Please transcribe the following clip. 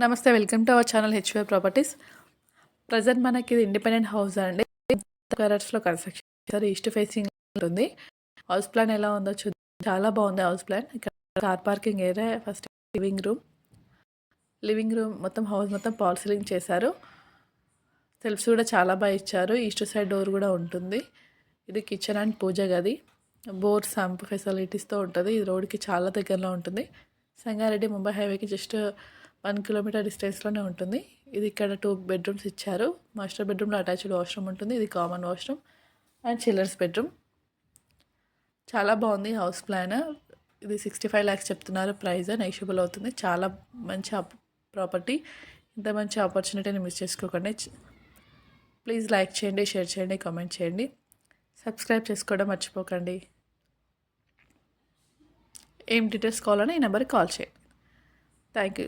నమస్తే, welcome to our channel HY properties. Present మనకి ఇది ఇండిపెండెంట్ హౌస్ అండి. కలర్స్లో కన్స్ట్రక్షన్ చేశారు. ఈస్ట్ ఫేసింగ్ ఉంటుంది. హౌస్ ప్లాన్ ఎలా ఉందో చూద్దాం. చాలా బాగుంది హౌస్ ప్లాన్. ఇక్కడ car parking area, first living room మొత్తం హౌస్ మొత్తం ఫాల్ సీలింగ్ చేశారు. సెల్ఫ్స్ కూడా చాలా బాగా ఇచ్చారు. ఈస్ట్ సైడ్ డోర్ కూడా ఉంటుంది. ఇది కిచెన్ అండ్ పూజ గది. బోర్ సంప్ ఫెసిలిటీస్తో ఉంటుంది. ఇది రోడ్కి చాలా దగ్గరలో ఉంటుంది. సంగారెడ్డి ముంబై హైవేకి జస్ట్ 1 కిలోమీటర్ డిస్టెన్స్లోనే ఉంటుంది. ఇది ఇక్కడ 2 బెడ్రూమ్స్ ఇచ్చారు. మాస్టర్ బెడ్రూమ్లో అటాచ్డ్ వాష్రూమ్ ఉంటుంది. ఇది common washroom and children's bedroom. చాలా బాగుంది హౌస్ ప్లాన్. ఇది 65 lakhs చెప్తున్నారు. ప్రైస్ నెగోషియబుల్ అవుతుంది. చాలా మంచి ప్రాపర్టీ. ఇంత మంచి ఆపర్చునిటీని మిస్ చేసుకోకండి. ప్లీజ్ లైక్ చేయండి, షేర్ చేయండి, కామెంట్ చేయండి, సబ్స్క్రైబ్ చేసుకోవడం మర్చిపోకండి. ఏం డీటెయిల్స్ కావాలని ఈ నెంబర్కి కాల్ చేయండి. Thank you.